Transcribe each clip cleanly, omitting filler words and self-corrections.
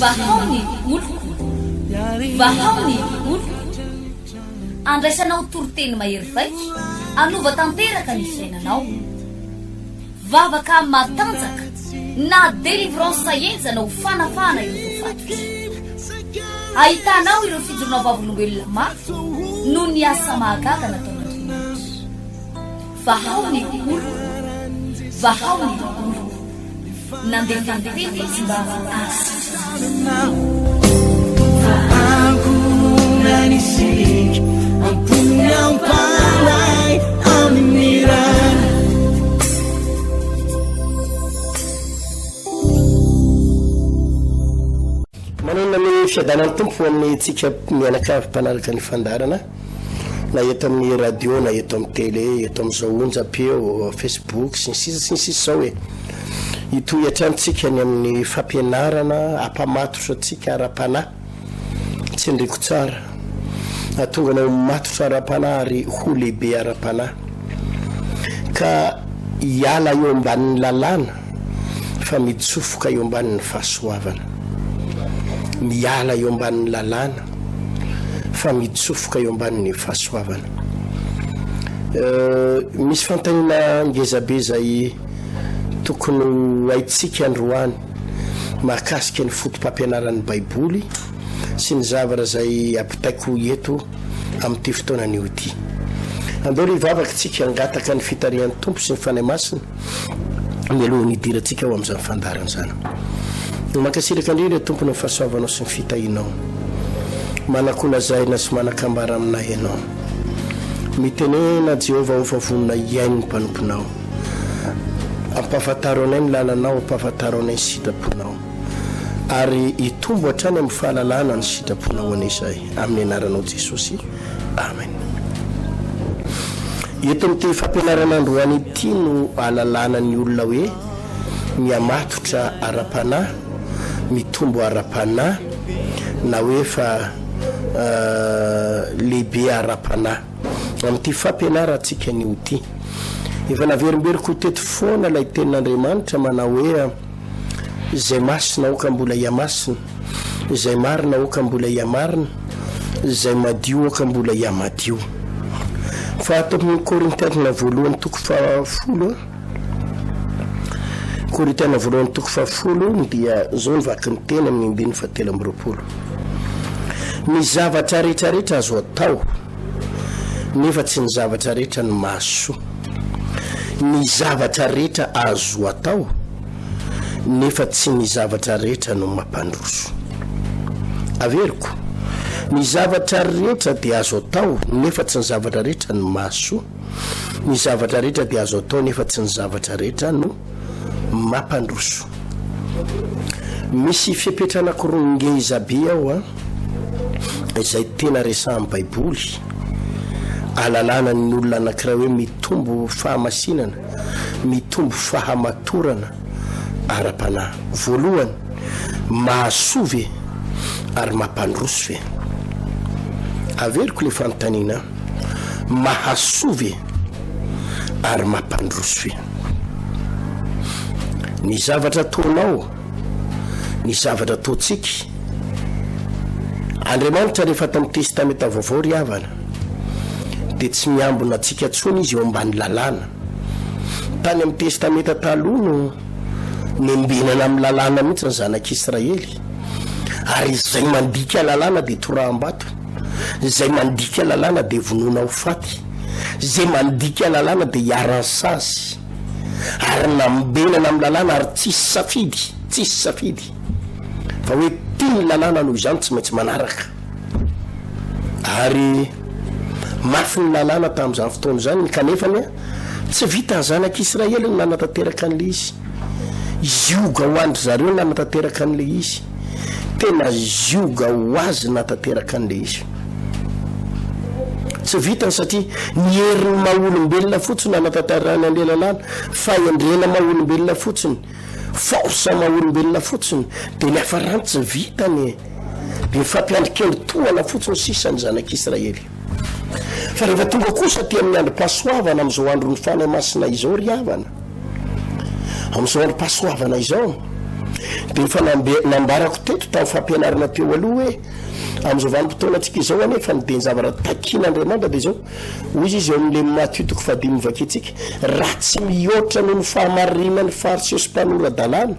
vahaony oloko vahaony oloko andraisanao toroteny mahery vaika anova tanteraka ny fiainanao vavaka matanjaka na délivrance enjana ho fanafana ireo fatotra ahitanao ireo fijorona vavolombelona mafy no ny asa mahagaga nataon'Andriamanitra vahaony oloko vahaony oloko nandefandefety sy mba anisik ampunyang palay aminiran manana ny fiadanany tompo amin'ny tsika mianakavy mpanaraka ny fandarana na eto amin'ny radio na eto amin'ny télé eto amin'izao onjam-peo Facebook sy ny sisa zao hoe itoy atrantsika ny amin'ny fampianarana ampamatotra atsika ara-panahy tsy ndreko tsara atonga anao matotra ara-panahy ary ho lehibe ara-panahy ka hiala eo ambanin'ny lalàna fa mitsofoka eo ambanin'ny fahasoavana miala eo ambanin'ny lalàna fa mitsofoka eo ambanin'ny fahasoavana misy fantanina ngezabe zay tokony haitsika androany mahakasika ny fotom-pampianaran'ny baiboly sy ny zavatra zay ampitaiko eto amin'ity fotoanan'io ity andao ry vavaka tsika angataka ny fitarian'ny tompo sy ny fanahy masina mialohan'ny idirantsika ao amin'izany fandarana zany mankasiraka indrindra tompony ny fahasoavanao sy ny fitahinao manakolazayna sy manakambara aminay ianao mitenena Jehova ho favonina iainy ny mpanomponao ampafataro anay ny lalanao ampafataro anay ny sitraponao ary itombo hatrany amin'ny fahalalana ny sitraponao an'izay amin'ny anaranao Jesosy amen eto amin'ity fampianaran'androany ity no ahalalana ny olona hoe miamatotra ara-panahy mitombo ara-panahy na hoe fa lehibe ara-panahy amin'ity fampianarantsika ny ity efa naverimberiko teto foana ilay tenin'Andriamanitra manao hoe izay masina oka mbola iamasina izay marina oka mbola iamarina izay madio oka mbola iamadio fa ato amin'ny Korintiana voalohany toko 10 Korintiana voalohany toko 10 dia zao ny vaky ny teny amin'ny 17 ny zavatra rehetrarehetra azo atao nefa tsy ny zavatra rehetra ny mahasoa ny zavatra rehetra azo atao nefa tsy ny zavatra rehetra no mampandroso averiko ny zavatra rehetra dia azo atao nefa tsy ny zavatra rehetra no mahasoa ny zavatra rehetra dia azo atao nefa tsy ny zavatra rehetra no mampandroso misy fipetrana koronge izabe ao izay tena resahan'ny baiboly alalana ny olona anankiray hoe mitombo fahamasinana mitombo fahamatorana ara-panahy voalohany mahasove ary mampandroso ve averiko le fanontaniana mahasove ary mampandroso ve ny zavatra ataonao ny zavatra ataontsika Andriamanitra rehefa tamin'ny testamenta vaovao ry havana dia tsy miambona antsika tsony izy eo ambany lalàna tany amin'ny testamenta taloha no nembenana amin'ny lalàna mihitsy ny zanak'Israely ary izay mandika lalàna dia toraham-bato izay mandika lalàna dia vonoina ho faty izay mandika lalàna dia hiaran-sasy ary nambenana amin'ny lalàna ary tsisy safidy fa hoe tiany lalàna noho izany tsy maintsy manaraka ary mafy ny lalàna tamin'izany fotoana izany kanefany tsy vita ny zanak'Israely ny nanatanteraka an'le izy zioga ho andry zareo nanatanteraka an'le izy tena zioga ho azy nanatanteraka an'le izy tsy vitany satria ny herin'ny maha-olombelona fotsiny nanatanterana an'le lalàna fa endrena maha-olombelona fotsiny force maha-olombelona fotsiny dia ny hafarany tsy vitany dia fampiandrikely tohana fotsiny sisany zanak'Israely fa rehefa tonga kosa ty amin'ny andro-pahasoavana amin'izao andro ny fanahy masina izao ry havana amin'izao androm-pahasoavana izao de efa nambarako teto tamin'ny fampianarana teo aloha hoe amin'izao vanim-potoana antsika izao anefa ny denjavara takian'Andriamanitra de zao hoy izy eo amin'le Matitoko 5 vaketsika raha tsy mihoatra noho ny fahamarinan'ny fariseo sy mpanorandalàna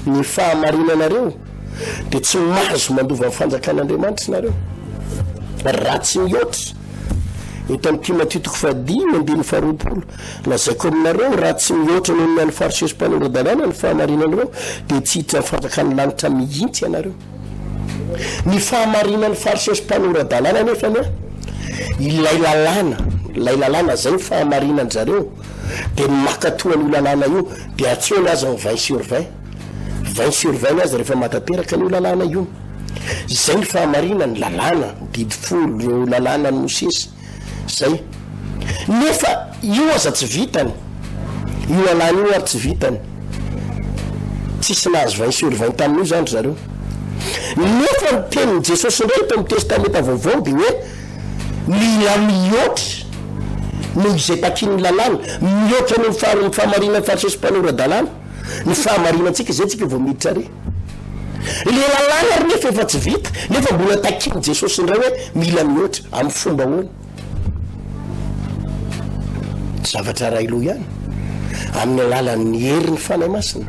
ny fahamarinanareo de tsy mahazo mandova amin'ny fanjakan'Andriamanitra nareo raha tsy mihoatra eto amin'ny Matitoko 5:20 lazaiko aminareo raha tsy mihoatra noho ny fariseo sy mpanorandalàna ny fahamarinanareo de tsy hiditra amin'ny fanjakan'ny lanitra mihitsy ianareo ny fahamarinan'ny fariseo sy mpanorandalàna nefa ilay lalàna zay ny fahamarinany zareo de makatoany io lalàna io de atseony azy 20/20 azy rehefa matateraka ny lalàna io zay ny fahamarinany lalàna didifolo lalàna ny Mosesy zay nefa io aza tsy vitany io lalàna io ary tsy vitany tsisy nahazo 20/20 tamin'io zany zareo nefa ny tenin'i Jesosy ndray eto amin'ny testamenta vaovao de hoe mila mihoatra noho izay takin'ny lalàna mihoatra noho ny fahamarinan'ny fariseo sy mpanorandalàna ny fahamarinantsika zay tsika vao miditra re le lalàna ary nefa efa tsy vita nefa mbola takin'i Jesosy ndray hoe mila mihoatra amin'ny fomba hoana zavatra ray loha ihany amin'ny alalan'ny herin'ny fanahy masina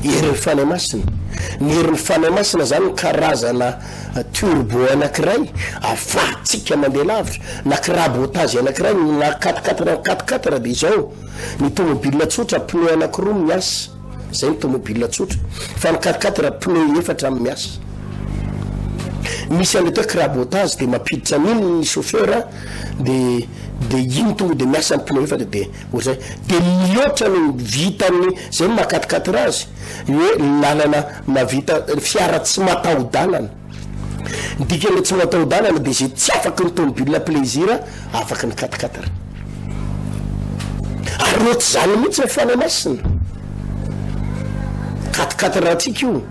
herin'ny fanahy masina ny herin'ny fanahy masina zany karazana turbo anankiray afahantsika mandeha lavitra na kirabotage anankiray na 4x4 de izao ny tomobile tsotra pneu anankiroa miasa zay ny tomobile tsotra fa ny 4x4 pneu 4 miasa misy an'leto kirabotage de mampiditra an'iny ny chauffeur de iny tonga de miasa ny pneu 4 de ohatray de mihoatra no vitany zay ma 4x4 azy hoe lalana mavita fiara tsy mataho-dalana dikany tsy mataho-dalana de zay tsy afaky ny tomobile plaisir afaky ny 4x4 ary ohatry zany mihitsy ny fanahy masina 4x4 atsika io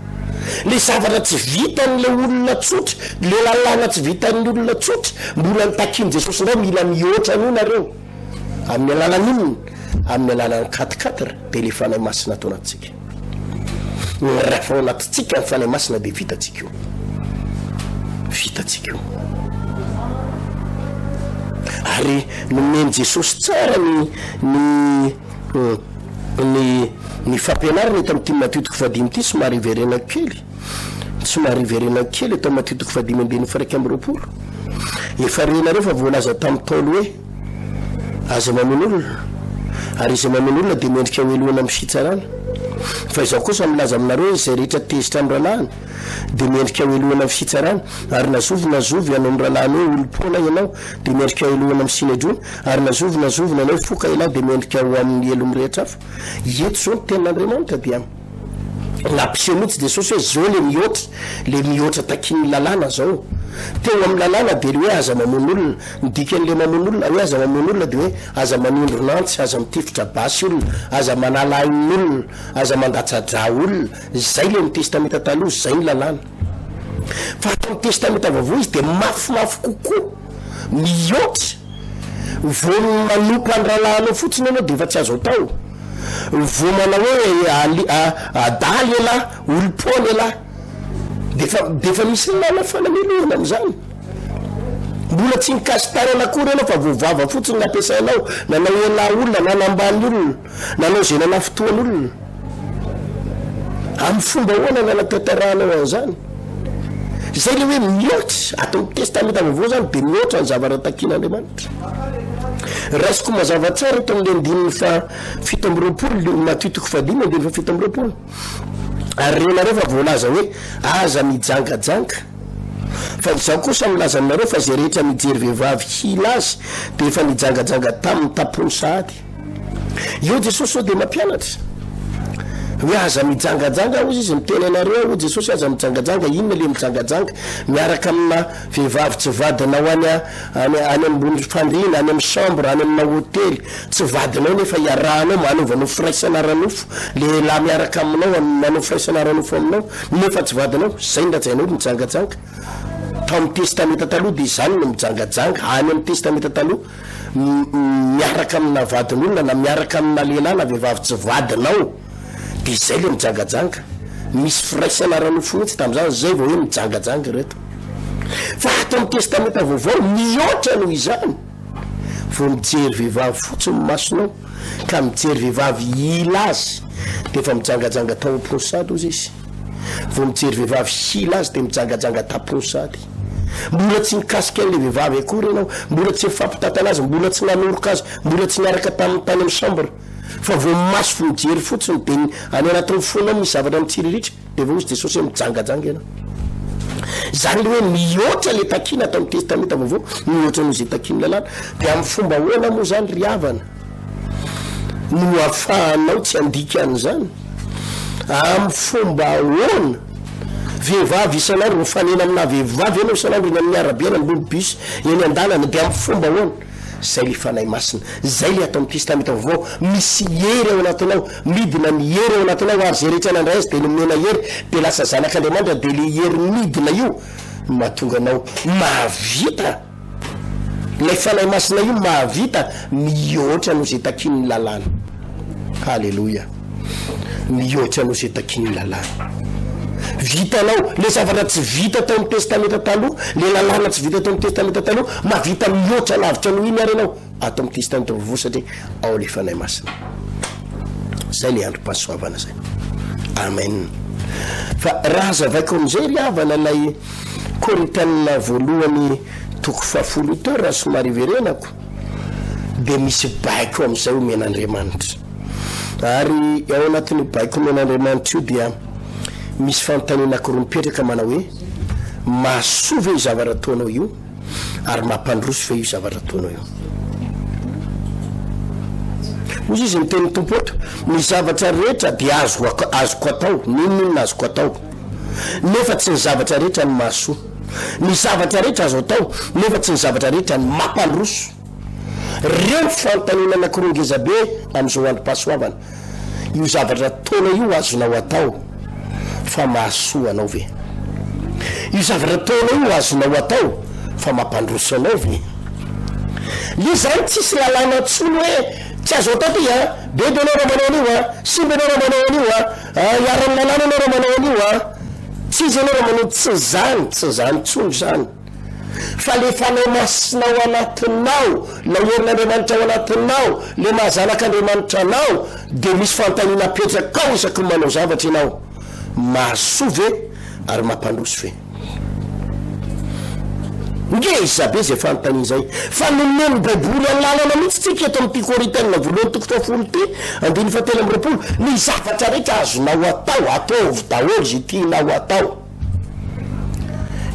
le zavatra tsy vitan'le olona tsotra le lalàna tsy vitan'ny olona tsotra mbola nitakin'i Jesosy ndray mila mihoatra an'io nareo amin'ny alalan'inony amin'ny alalan'ny 4x4 de le fanahy masina atao anatsika raha anatsika ny fanahy masina de vitatsika io ary nomeny Jesosy tsara ny fampianarana eto amin'ny Matitoko 5 somary iverena kely eto Matitoko 5:20 efa renareo fa voalaza tamin'ny taolo hoe aza mamon'olona ary izy mamon'olona de mendrika hoelohana amin'ny fitsarana fa izao kosa milaza aminareo izay rehetra tezitra amin'ny ralàna de mendrika hoelohana amin'ny fitsarana ary nazovy ianao amin'ny ralàna hoe olom-poana ianao de mendrika hoelohana amin'ny sinedrona ary nazovy ianao foka ianao de mendrika ho amin'ny elo mirehitra afo eto zao ny tenin'Andriamanitra dia nampiseho mihitsy Jesosy hoe zao le mihoatra takin'ny lalàna zao teo amin'ny lalàna de le hoe aza mamon'olona nidikan'le mamon'olona hoe aza mamon'olona de hoe aza manindronantsy aza mitifitra basy olona aza manalain'olona aza mandatsadra olona zay le ny testamenta taloha zay ny lalàna fa amin'ny testamenta vaovao izy de mafimafy kokoa mihoatra vo manompo an-dralàna fotsiny anao de efa tsy azo atao vo manao hoe adaly elahy olom-poana elahy defa misy lala fanamelohana am'izany mbola tsy nikasitary anakory anao fa voavava fotsiny nampiasainao nanao elahy olona nanambany olona nanao zay nanafotoan'olona amin'ny fomba hoana nanatantarahanao an'izany zay le hoe mihoatra atao amin'ny testamenta vaovao zany de mihoatra ny zavatra takin'Andriamanitra raisiko mazava tsara eto amin'le 7:20 Matitoko 5:7 ary renareo fa voalaza hoe aza mijangajanga fa izao kosa milaza aminareo fa zay rehetra mijery vehivavy hila azy de efa mijangajanga tamin'ny tapony sahady io Jesosy sao de mampianatra hoe aza mijangajanga ozy izy miteny anareo ho Jesosy aza mijangajanga inona le mijangajanga miaraka amina vehivavy tsy vadinao any ambony fandriana any amin'ny chambre any amina hôtely tsy vadinao nefa iarahanao manovanao firaisana ranofo le lahy miaraka aminao manao firaisana ranofo aminao nefa tsy vadinao zay ndrajainao mijangajanga tao amin'ny testamenta taloha de zany no mijangajanga any amin'ny testamenta taloha miaraka amina vadin'olona na miaraka amina lehilahy na vehivavy tsy vadinao de zay le mijangajanga misy firaisana ranofonytsy tam'izany zay vao hoe mijangajanga reto fa ato amin'ny testamenta vaovao mihoatra noho izany vo mijery vehivavy fotsiny masonao ka mijery vehivavy ila azy de efa mijangajanga tao am-ponsady ozy izy vo mijery vehivavy hila azy de mijangajanga tam-ponsady mbola tsy nikasika an'le vehivavy akory ianao mbola tsy mifampitantana azy mbola tsy nanoroka azy mbola tsy niaraka tamin'ny tany amin'ny chambre fa vo maso vo mijery fotsiny de any anatin'ny fonao misy zavatra mitsiriritra de vo izy Jesosy hoe mijangajanga ianao zany le hoe mihoatra le takina atao amin'ny testamenta vaovao mihoatra noho zay takiny lalàna de amin'ny fomba hoana moa zany ry havana no ahafahanao tsy andika an'izany amin'ny fomba hoana vehivavy isan'andro mifanena amina vehivavy ianao isan'andro eny amin'ny arabe eny ambony bus eny an-dalana de amin'ny fomba hoana zay le fanahy masina zay le atao amin'ny testamenta vaovao misy hery ao anatinao midina ny hery ao anatinao ary zay rehetra nandray azy de nomena hery de lasa zanak'Andriamanitra de le hery midina io mahatonga anao mahavita lay fanahy masina io mahavita mihoatra noho zay takin'ny lalàna halleloia mihoatra noho zay takin'ny lalàna vitanao le zavatra tsy vita tao amin'ny testamenta taloha le lalàna tsy vita tao amin'ny testamenta taloha mahavita mihoatra lavitra noho iny ary ianao atao amin'ny testamenta vaovao satria ao le fanahy masina zay le androm-pahasoavana zay amen fa raha zavaiko am'izay ry havana lay Korintianina voalohany toko 10 raha somary verenako de misy baiko am'izay omen'Andriamanitra ary ao anatin'ny baiko omen'Andriamanitra io dia misy fanontaniana anankiroa mipetraka manao hoe mahasoa ve io zavatra ataonao io ary mampandroso ve io zavatra ataonao io ozy izy miteny tompotra ny zavatra rehetra de azoko atao ninona azoko atao nefa tsy ny zavatra rehetra ny mahasoa ny zavatra rehetra azo atao nefa tsy ny zavatra rehetra ny mampandroso reo fanontaniana anankiroa ngezabe am'izao androm-pahasoavana io zavatra ataonao io azonao atao fa mahasoa anao ve io zavatra ataonao io azonao atao fa mampandroso anao ve le zany tsisy lalàna tsolo hoe tsy azo atao ty bebe anao raha manao an'io simba anao raha manao an'io iaran'ny lalàna anao raha manao an'io tsy izy anao raha manao tsy zany tsolo zany fa le fanao masinao anatinao la herin'Andriamanitra ao anatinao le mahazanak'Andriamanitra anao de misy fanontaniana petraka ao isaky ny manao zavatra ianao mahasoa ve ary mampandroso ve nge izabe zay fanontaniana zay fa nomeny baiboly an-lalana mihitsy tsika eto amin'ity Korintianina voalohany toko 10 ty 2:7 ny zavatra rehetra azonao atao ataovy daholo zay tianao atao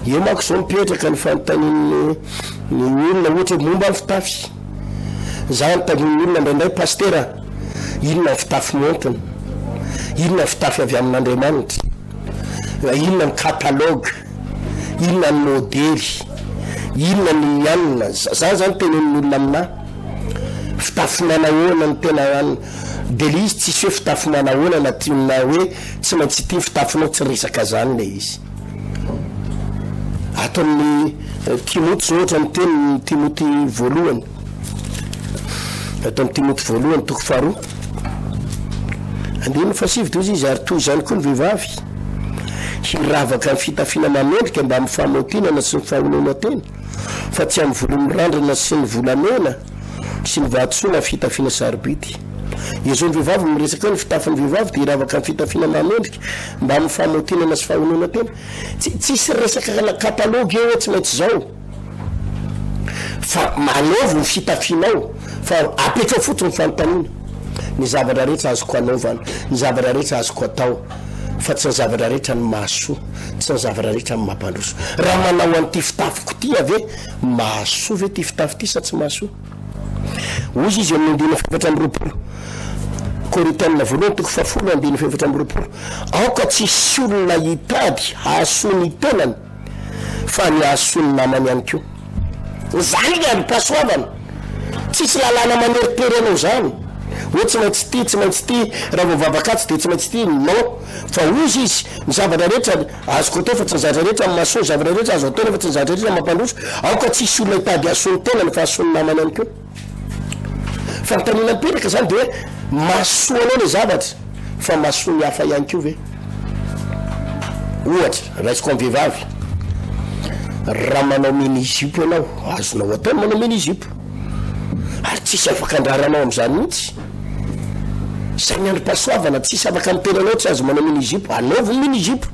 io manko zao mipetraka ny fanontaniany ny olona ohatra momba ny fitafy zany tamin'ny olona ndraindray pastera inona ny fitafy montiny inona ny fitafy avy amin'Andriamanitra inona ny catalogue inona ny modely inona ny anina zany tenen'ny olona amina fitafy manahoana ny tena any de le izy tsisy hoe fitafy manahoana na tiana hoe tsy maintsy ty fitafinao tsy resaka zany le izy ato amin'ny Timoty zao ohatra miteny Timoty voalohany ato amin'ny Timoty voalohany toko 2 andiny fasivy toy izy ary toy izany koa ny vehivavy hiravaka ny fitafiana mamendrika mba amin'ny famotinana sy ny fahonona tena fa tsy amin'ny volo mirandrana sy ny volamena sy ny vatsoana fitafiana saribity izao ny vehivavy miresaka ny fitafin'ny vehivavy de hiravaka ny fitafiana mamendrika mba amin'ny famotinana sy fahonona tena tsisy resaka katalogy eo tsy maintsy zao fa manaovo ny fitafianao fa apetrao fotsiny fanontaniana ny zavatra rehetra azoko anaovana ny zavatra rehetra azoko atao fa tsy ny zavatra rehetra ny mahasoa tsy ny zavatra rehetra ny mampandroso raha manao an'ity fitafiko ty ave mahasoa ve ty fitafy ty sa tsy mahasoa ozy izy amin'ny 2:7 Korintianina voalohany toko 10:2 aoka tsisy olona hitady hahasoa ny tenany fa ny hahasoa ny namany ihany koa zany le androm-pahasoavana tsisy lalàna maneritery anao zany hoe tsy maintsy ty raha vovavakatsy de tsy maintsy ty non fa ozy izy ny zavatra rehetra azoko atao fa tsy ny zavatra rehetra mahasoa zavatra rehetra azo atao nefa tsy ny zavatra rehetra mampandroso aoka tsisy olona hitady hahasoa ny tenany fa hahasoa ny namany ihany koa fantanina mipetraka zany de hoe mahasoanao le zavatra fa mahasoa ny hafa ihany keo ve ohatra raisiko amin'ny vehivavy raha manao mini-zipo ianao azonao atao manao mini-zipo ary tsisy afaka andraranao am'izany mihitsy zay ny androm-pahasoavana tsisy afaka mitenanao tsy azo manao mini-zipo anaovy mini-zipo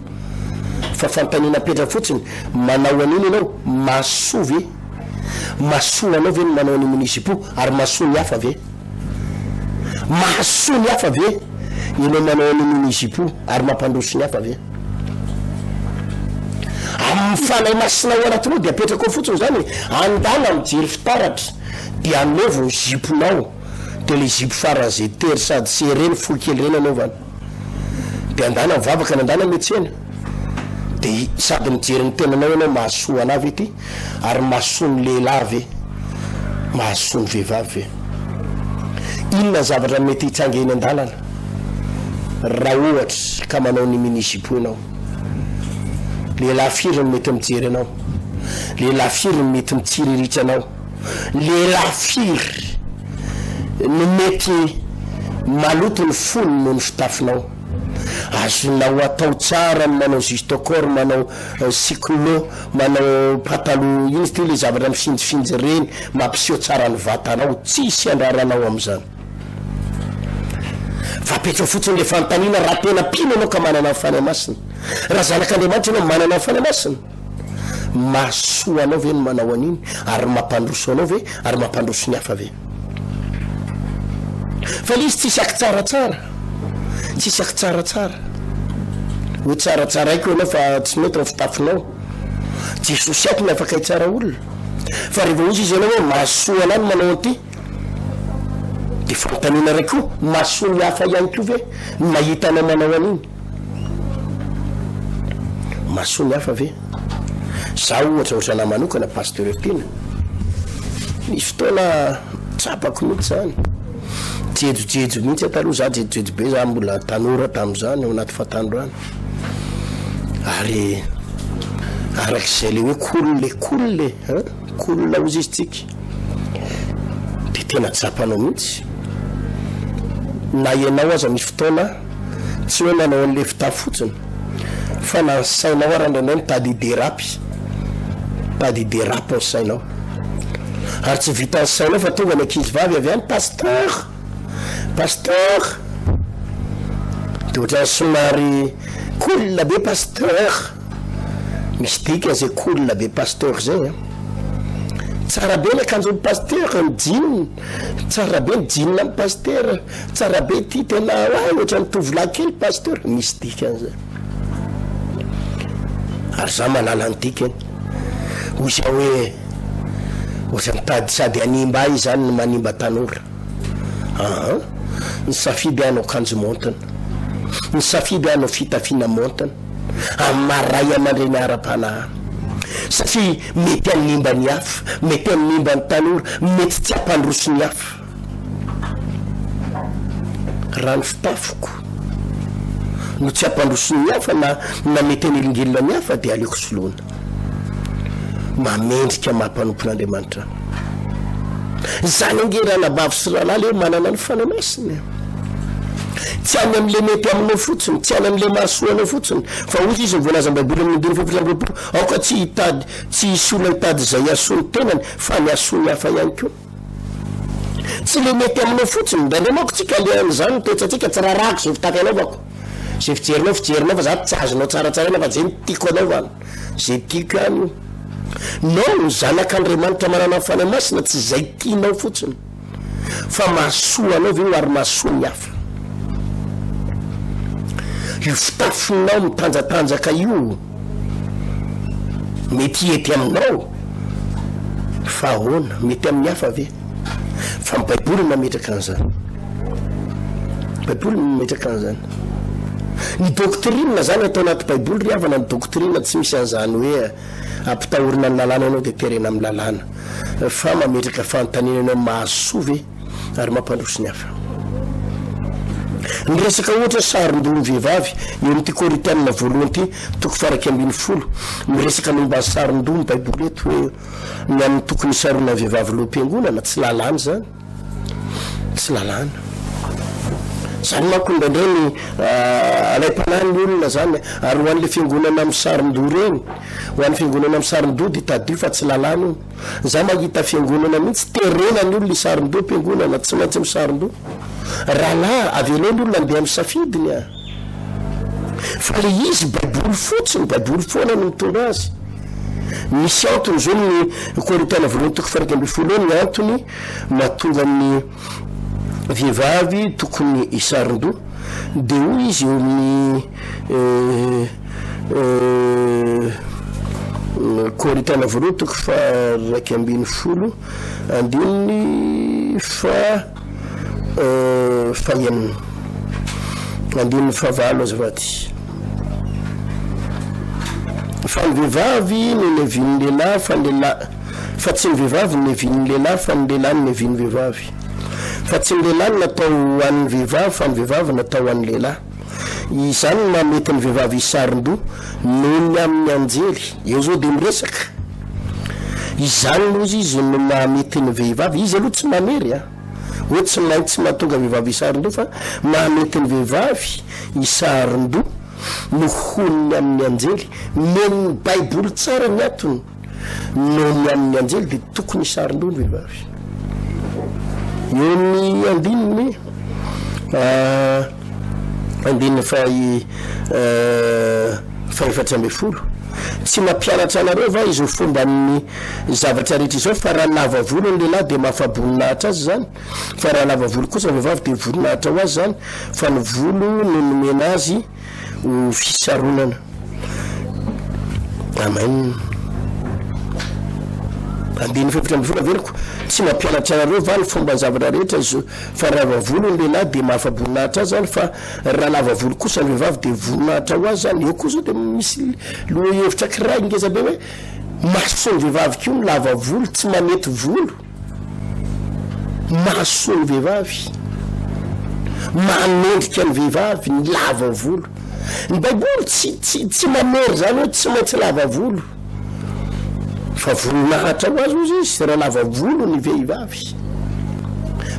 fa fantanina petra fotsiny manao an'iny ianao mahasoa ve mahasoa anao ve ny manao ny mini-zipo ary mahasoa ny hafa ve mahasoa ny hafa ve ianao manao ny mini-zipo ary mampandroso ny hafa ve amin'ny fanay masinao anatinao de apetraka ao fotsiny zany andana mijery fitaratra de anaovo ny ziponao de le zipo farany zay tery sady sereny folo kely reny anaovana de andana mivavaka ny andana metsena de sady mijery ny tenanao ianao mahasoa anavy ity ary mahasoa ny lehilahy ve mahasoa ny vehivavy ve inona zavatra mety hitsange eny an-dalana raha ohatra ka manao ny mini-zipo ianao lehilahy firy ny mety mijery anao lehilahy firy ny mety mitsiriritra anao lehilahy firy no mety maloto ny fony noho ny fitafinao azonao atao tsara manao justocor manao cyclo manao patalo iny ty le zavatra mifinjifinjy reny mampiseho tsara ny vatanao tsisy andraranao am'izany fa petra fotsiny le fantanina raha tena pino anao ka manana fany masina raha zanak'andriamanitra anao manana fany masina mahasoa anao ve ny manao an'iny ary mampandroso anao ve ary mampandroso ny hafa ve fa lizy tsisy aky tsaratsara tsisy aky tsaratsara hoe tsaratsara aiko anao fa tsy mety ny fitafinao jesosy aky ny afaka hitsara olona fa rehefa ozy izy anao hoe mahasoa anao ny manao an'ity de fantanina raiky koa mahasoa ny hafa ihany ko ve mahita anao manao an'iny mahasoa ny hafa ve za ohatra na manokana pasteur Epina nisy fotoana tsapako mihitsy zany jejojejo mihitsy ataloha za jejojejo be za mbola tanora tam'izany ao anaty fatandroany ary arak'izay le hoe kolole ozy izy tsika de tena tsapanao mihitsy na ianao aza misy fotoana tsy hoe nanao an'le fitafy fotsiny fa nansainao arandrandray mitady derape ny sainao ary tsy vita ny sainao fa tonga ny ankizy vavy avy any pasteur de ohatrany somary kolona be pasteur misy dikan'zay kolona be pasteur zay tsara be ny akanjony pasteur ny jean tsara be ny jean amin'ny pasteur tsara be ty tena ohatra ny tovolahy kely pasteur misy dikan'zay ary za manala ny dikany ozy hoe ohatra mitady sady animba izy zany ny manimba tanora ny safidy anao kanjo montana ny safidy anao fitafina montana amin'ny maray aman-dreny ara-panahy satria mety animba ny hafa mety animba ny tanora mety tsy ampandroso ny hafa raha ny fitafiko no tsy ampandroso ny hafa na mety anelingilina ny hafa de aleko soloana mamendrika mahampanopin'Andriamanitra zany angerana bavy sy rahalahy le manana ny fany masina tsy any am'le mety aminao fotsiny tsy any am'le mahasoa anao fotsiny fa ozy izy mivolaza baiboly amin'ny 2:7 aoka tsy hitady tsy hisy olona hitady zay asoa ny tenany fa ny asoa ny hafa ihany koa tsy le mety aminao fotsiny ndrindray manko tsika le an'izany toetsatsika tsy rarako zay fitaka anaovako zay fijerinao fa za tsy azonao tsaratsara ena fa zay nytiako anaovana zay tiako ihany io no zanak'Andriamanitra manana fany masina tsy zay tianao fotsiny fa mahasoa anao ve ary mahasoa ny hafa io fitafinao mitanjatanjaka io mety ety aminao fa ahoana mety amin'ny hafa ve fa ny baiboly mametraka an'izany ny doctrine zany atao anaty baiboly ry havana ny doctrine tsy misy an'izany hoe ampitahorina ny lalàna anao de terena amin'ny lalàna fa mametraka fantanina anao mahasoa ve ary mampandroso ny hafa ny resaka ohatra saron-dono vehivavy eo amin'ity Korintana voalohany ty 2:10 miresaka momba ny saron-dono baiboly eto hoe ny amin'ny tokony sarona vehivavy loha am-piangonana tsy lalàna zany tsy lalàna zany manko ndraindray alay-panany olona zany ary hoan'le fiangonana amin'ny sarin-doha reny hoan'ny fiangonana amin'ny sarin-doha de tadio fa tsy lalàna io za mahita fiangonana mihitsy terenany olona i sarin-doha mpiangonana tsy maintsy amin'ny sarin-doha rahalahy avelony olona andeha amin'ny safidiny a fa le izy baiboly fotsiny baiboly foana no mitondra azy misy antony zao ny Korintana voalohany toko faharoa amby folo ny antony mahatonga amin'ny vehivavy tokony isarin-doha de hoy izy eo amin'ny Korintana voalohany toko faharoa ambin'ny folo andininy faenina andininy fahavalo azavady fa ny vehivavy no nevin'ny lehilahy fa tsy ny vehivavy no nevin'ny lehilahy fa ny lehilahy no nevin'ny vehivavy fa tsy ny lehilahy no natao hoan'ny vehivavy fa ny vehivavy natao hoan'ny lehilahy izany no mamety ny vehivavy isarin-doha noho ny amin'ny anjely eo zao de miresaka izany lozy izy no mamety ny vehivavy izy aloha tsy mamery a hoe tsy maintsy mahatonga vehivavy isarin-doha fa mamety ny vehivavy isarin-doha no honiny amin'ny anjely men'ny baiboly tsara ny atony noho ny amin'ny anjely de tokony isarin-doha ny vehivavy eo ny andininy andininy faefatra amby folo tsy mampianatra anareo va izy ho fomba amin'ny zavatra rehetra izao fa raha lava volo ny lehilahy de mahafaboninahitra azy zany fa raha lava volo kosa vehivavy de voninahitra ho azy zany fa ny volo no nomena azy ho fisaronana amen andininy faefatra amby folo averiko tsy mampianatra anareo va ny fomba ny zavatra rehetra izy fa raha lava volo ny lehilahy de mahafaboninahitra azy zany fa raha lava volo kosa ny vehivavy de voninahitra ho azy zany eo koa zao de misy loha hevitra kiray ngeza be hoe mahasoa ny vehivavy keo ny lava volo tsy mamety volo mahasoa ny vehivavy manendrika ny vehivavy ny lava volo ny baiboly tsy mamery zany hoe tsy maintsy lava volo fa voninahitra ho azy ozy izy raha lava volo ny vehivavy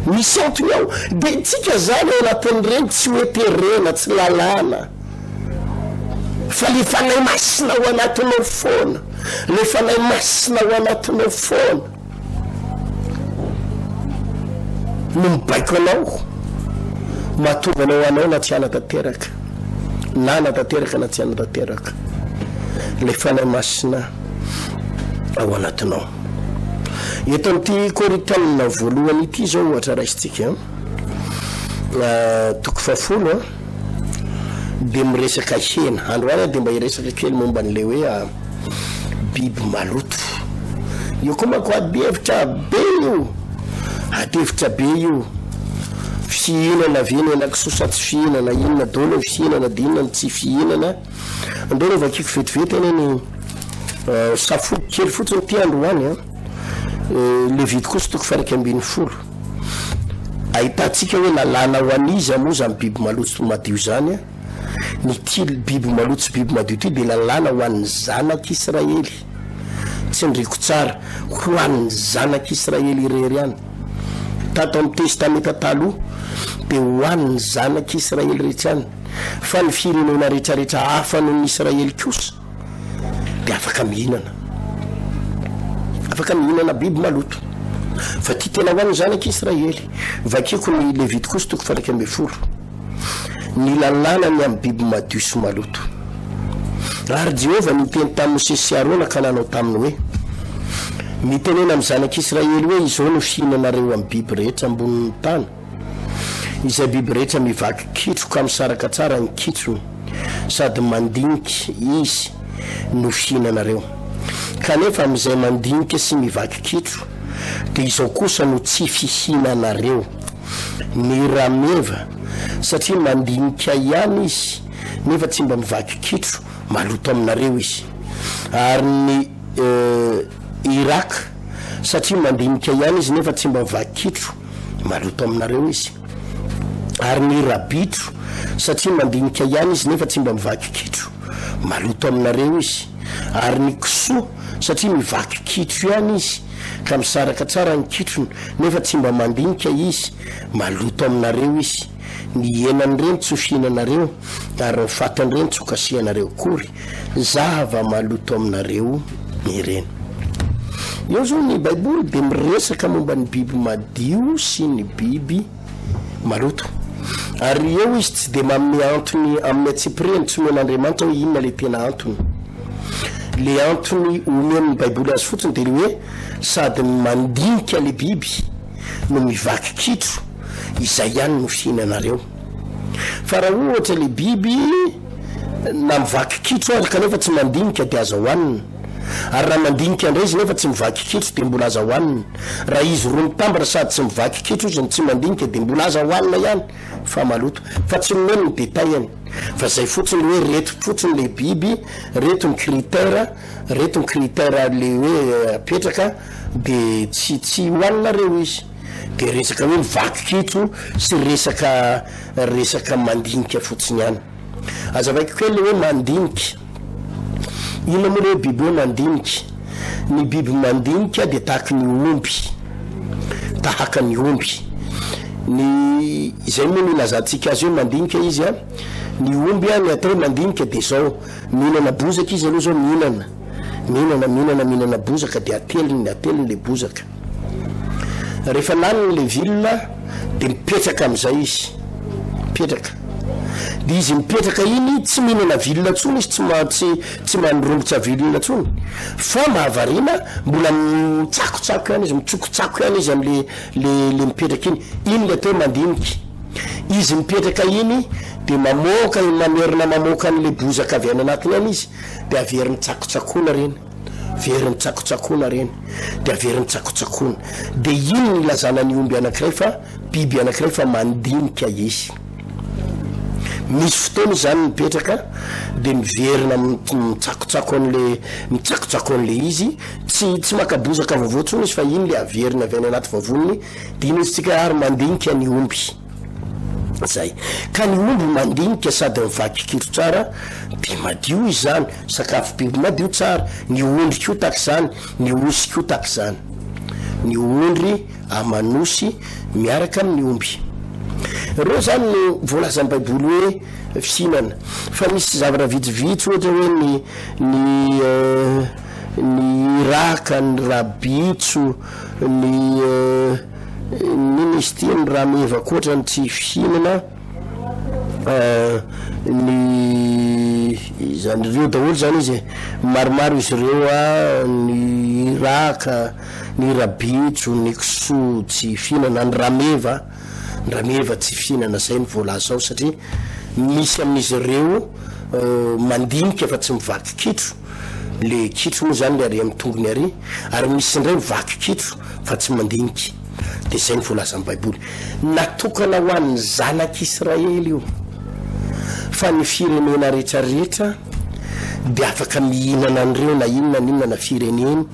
misy antony ao de tsika zany ao anatin'ireny tsy hoe terena tsy lalàna fa le fanahy masina ho anatinao foana le fanahy masina ho anatinao foana no mibaiko anao mahatonga anao na tsy ana tanteraka na tanteraka na tsy ana tanteraka le fanahy masina ao anatinao eto amin'ity Korintana voalohany ity zao ohatra raisitsika toko fahafolo de miresaka hena androany de mba iresaka kely momba n'le hoe biby maloto io koa manko adihevitra be io adihevitra be io fihinana veny anakisosa tsy fihinana inona dolo fihinana de inona tsy fihinana andreo no vakiko vetivety eny safo kely fotsiny ty androany le vity kosa toko faharoa ambin'ny folo ahitantsika hoe lalàna ho an'izy moa zany biby maloto madio zany ny ty biby maloto sy biby madio ty de lalàna ho an'ny zanak'Israely tsy ndriko tsara ho an'ny zanak'Israely irery any tato amin'ny testamenta taloha de ho an'ny zanak'Israely rehetra any fa ny firenena rehetrarehetra hafa noho ny Israely kosa de afaka mihinana biby maloto fa ty tena ho an'ny zanak'Israely vakiko ny levity kosa toko faharoa amby folo ny lalàna ny amin'ny biby madio sy maloto ary Jehova niteny tamin'ny Mosesy sy Arona ka nanao taminy hoe mitenena amin'ny zanak'Israely hoe izao no fihinanareo amin'ny biby rehetra ambonin'ny tany izay biby rehetra mivaky kitroka misaraka tsara ny kitrony sady mandiniky izy no fihinanareo kanefa amin'izay mandinika sy mivaky kitro de izao kosa no tsy fihinanareo ny rameva satria mandinika ihany izy nefa tsy mba mivaky kitro maloto aminareo izy ary ny iraka satria mandinika ihany izy nefa tsy mba mivaky kitro maloto aminareo izy ary ny rabitro satria mandinika ihany izy nefa tsy mba mivaky kitro maloto aminareo izy ary ny kisoa satria mivaky kitro ihany izy ka misaraka tsara ny kitrony nefa tsy mba mandinika izy maloto aminareo izy ny henany reny tsy fihinanareo ary ny fatany reny tsy hokasianareo kory zava maloto aminareo ireny. Eo zao ny baiboly de miresaka momba ny biby madio sy ny biby maloto ary eo izy tsy de manome antony amin'ny atsipireny tsy men'Andriamanitra hoe inona le tena antony. Le antony omen'ny baiboly azy fotsiny de le hoe sady mandinika le biby no mivaky kitro izay ihany no fihinanareo. Fa raha ohatra le biby na mivaky kitro ary kanefa tsy mandinika de aza hoanina ary raha mandinika indray izy nefa tsy mivaky kitro de mbola aza hoanina. Raha izy roa mitambatra sady tsy mivaky kitro izy tsy mandinika de mbola aza hoanina ihany fa maloto fa tsy nomeno ny détaillany fa zay fotsiny le hoe reto fotsiny le biby reto ny critère le hoe apetraka de tsy hoaninareo izy de resaka hoe mivaky kitro sy resaka mandinika fotsiny ihany. Azavaiko kely le hoe mandinika ino moa le biby hoe mandinika. Ny biby mandinika de tahaka ny omby ny izay moa nilazantsika azy hoe mandinika izy a ny omby a ny atao mandinika de zao mihinana bozaka izy aloha zao mihinana bozaka de ateliny le bozaka rehefa laniny le vilona de mipetraka am'izay izy mipetraka de izy mipetraka iny tsy mihinana vilona tsony izy tsy manirombotra vilona tsony fa mahavarina mbola mitsakotsako ihany izy mitsokotsako ihany izy am'le mipetraka iny le atao mandinika. Izy mipetraka iny de mamerina mamoaka an'le bozaka avy any anatiny any izy de averiny tsakotsakona reny de averiny tsakotsakona de iny nilazana ny omby anankiray fa biby anankiray fa mandinika izy. Misy fotoana zany mipetraka de miverina mitsakotsako an'le izy tsy makabozaka vaovao tsony izy fa iny le averina avy any anaty vavoniny de iny izy tsika ary mandinika ny omby zay. Ka ny omby mandinika sady mivaky kitro tsara de madio izy zany sakafo biby madio tsara. Ny ondry koa tak zany ny osy koa tak zany ny ondry amanosy miaraka amin'ny omby reo zany no voalazan'ny baiboly hoe fihinana. Fa misy zavatra vitsivitsy ohatra hoe ny raka ny rabitso niny izy ty ny raha meva koatra ny tsy fihinana zany reo daholo zany izy maromaro izy reo a ny raka ny rabitso ny kisoa tsy fihinana ny rameva tsy fihinana zay ny voalaza ao satria misy amin'izy ireo mandinika fa tsy mivaky kitro le kitro moa zany le ary amin'ny tongony ary misy indray mivaky kitro fa tsy mandinika de zay ny voalazan'ny baiboly natokana ho an'ny zanak'Israely io fa ny firenena rehetrarehetra de afaka mihinana an'ireo na inona na fireneny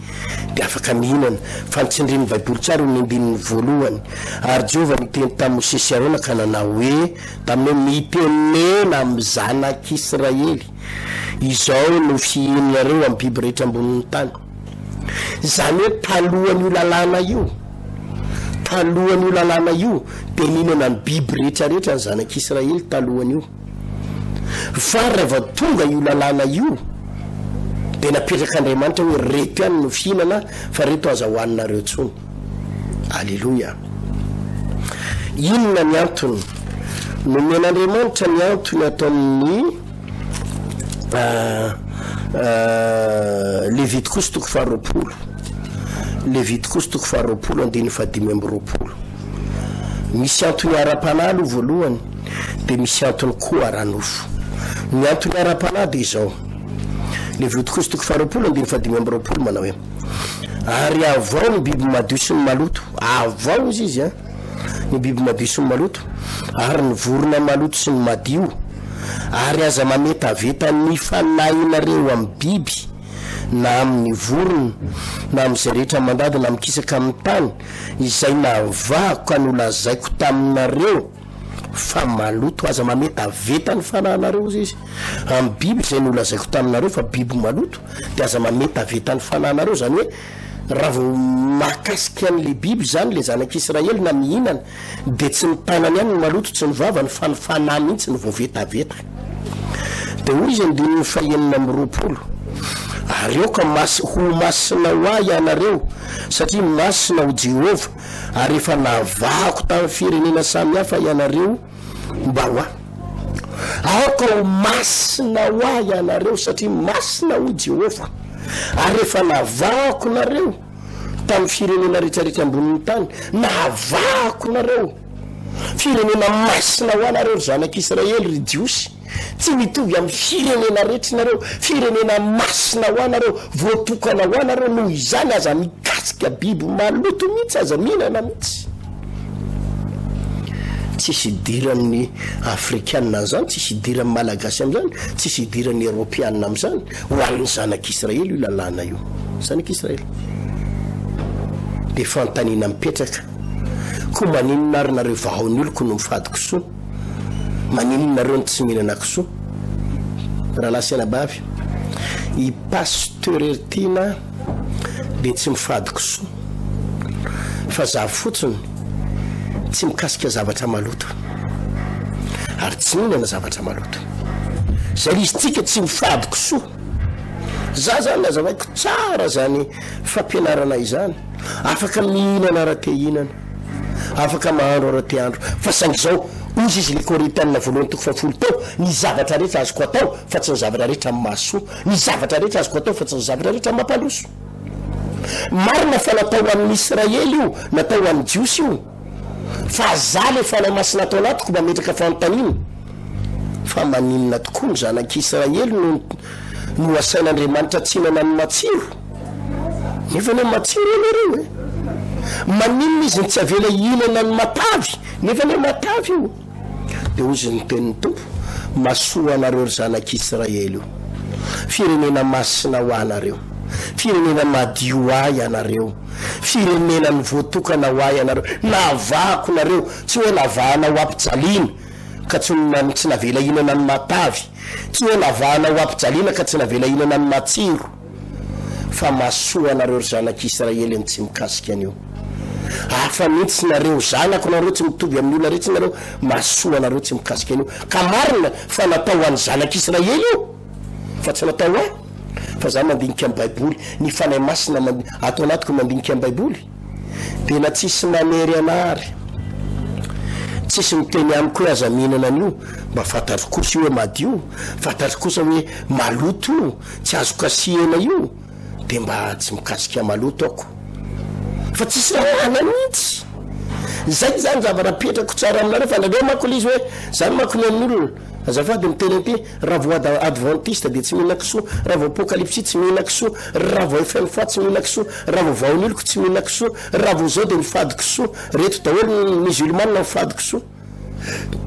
de afaka mihinana fa nitsindrin'ny baiboly tsara ny andininy voalohany ary Jehova niteny tamin'ny Mosesy Arona ka nanao hoe tamin'ny mitenena amin'ny zanak'Israely izao no fihinanareo amin'ny biby rehetra ambonin'ny tany. Zany hoe talohan'io lalàna io de mihinana ny biby rehetrarehetra ny zanak'Israely talohan'io fa rehefa tonga io lalàna io de napetraka Andriamanitra hoe reto ihany no fihinana fa reto aza hoaninareo tsony. Alleluia. Inona ny antony? Nomen'Andriamanitra ny antony ataon'ny Levitikos toko 20 Levitikos toko 20 andiny 5:20. Misy antony ara-panahy aloha voalohany de misy antony koa ara-nofo. Ny antony ara-panahy de izao Levitikos toko 20 andiny 5:20 manao hoe ary avao ny biby madio sy ny maloto avao izy a ny biby madio sy ny maloto ary ny vorona maloto sy ny madio ary aza mameta aveta ny fanahinareo amin'ny biby na amin'ny vorona na amin'izay rehetra mandady na mikisaka amin'ny tany izay navako ka nolazaiko taminareo fa maloto aza mameta veta ny fanahinareo zy izy amin'ny biby zay nolazaiko taminareo fa biby maloto de aza mameta veta ny fanahinareo zany hoe raha vao mahakasika an'le biby zany le zanak'Israely na mihinana de tsy ny tanany ihany ny maloto tsy ny vava ny fanifanahy mihitsy ny voavetaveta de hoy izy andininy fahenina amby 20 areo ka ho masina ho ahy ianareo satria masina ho Jehova ary efa navahako tamin'ny firenena samihafa ianareo mba ho ahy aoka ho masina ho ahy ianareo satria masina ho Jehova ary efa navahako nareo tamin'ny firenena rehetrarehetra ambonin'ny tany navahako nareo firenena masina ho anareo zanak'Israely ry Jiosy tsy mitovy amin'ny firenena rehetra nareo firenena masina ho anareo voatokana ho anareo noho izany aza mikasika biby maloto mihitsy aza mihinana mihitsy tsisy idiran'ny afrikanina zany tsisy idiran'ny malagasy am'zany tsisy idiran'ny europianina am'zany ho an'ny zanak'Israely io lalàna io zanak'Israely de fantanina mipetraka ko maninona ary nareo vahaony oloko no mifady kisoa maninona nareo ny tsy mihinana kisoa raha lasiana bavy i pasteur Ertina de tsy mifady kisoa fa za fotsiny tsy mikasika zavatra maloto ary tsy mihinana zavatra maloto zay izy tsika tsy mifady kisoa za zany nazavaiko tsara zany fampianarana izany afaka mihinana raha te hihinana afaka mahandro raha te handro fa saingy zao ozy izy le Korintianina voalohany 10 tao ny zavatra rehetra azoko atao fa tsy ny zavatra rehetra mahasoa ny zavatra rehetra azoko atao fa tsy ny zavatra rehetra mampaloso marina fa natao amin'ny Israely io natao amin'ny Jiosy io fa za le fanahy masina atao anatiko mametraka fanontaniana fa maninona tokoa ny zanak'Israely no asain'Andriamanitra tsy hinana ny matsiro nefa ny matsiro ianareo maninona izy ny tsy avela hihinana ny matavy nefa ny matavy io de ozy ny tenin'ny tompo masoa anareo ry zanak'Israely io firenena masina ho anareo firenena madio ahy anareo firenena ny voatokana ho ahy anareo navahako nareo tsy hoe navahana ho ampijaliana ka tsy navela hinana ny matavy tsy hoe navahana ho ampijaliana ka tsy navela hinana ny matsiro fa masoa anareo ry zanak'Israely ny tsy mikasika an'io afa mihitsy nareo zanako nareo tsy mitovy amin'ny olona rehetra nareo masoa nareo tsy mikasika an'io ka marina fa natao an'ny zanak'Israely io fa tsy natao ahy fa za mandinika amin'ny baiboly ny fanahy masina atao anatiko mandinika amin'ny baiboly de na tsisy manery anary tsisy miteny amiko hoe aza mihinana an'io mba fantatro kosa io hoe madio fantatro kosa hoe maloto io tsy azo kasihana io de mba tsy mikasika maloto ako fa tsisy rahana mihitsy zay zany zavarapetrako tsara aminareo fa nareo mako le izy hoe zany mako ny amin'olona azafady miteny aty raha vo adventiste de tsy mihina kisoa raha vo apocalypse tsy mihina kisoa raha vo FN tsy mihina kisoa raha vo vaoniloko tsy mihina kisoa raha vo zao de mifady kisoa reto daholo ny musulmane mifady kisoa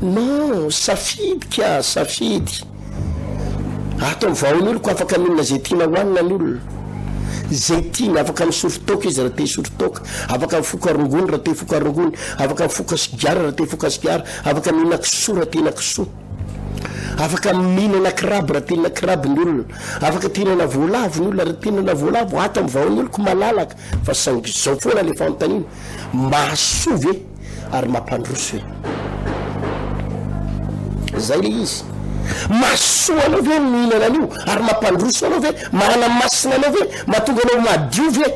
non safidy safidy ato amin'ny vaoniloko afaka mihinana zay tiana hoanina ny olona zay tiana afaka misotro toka izy raha te hisotro toka afaka mifoka rongony raha te hifoka rongony afaka mifoka sigara raha te hifoka sigara afaka mihinana kisoa raha te hina kisoa afaka mihinana kiraby raha te hina kiraby ny olona afaka tihinana voalavo ny olona raha te hinana voalavo ato amin'ny vaoniloko malalaka fa saingy zao foana le fanontaniana mahasovy ary mampandroso zay le izy masoa anao ve mihinana an'io ary mampandroso anao ve manana masina anao ve mahatonga anao madio ve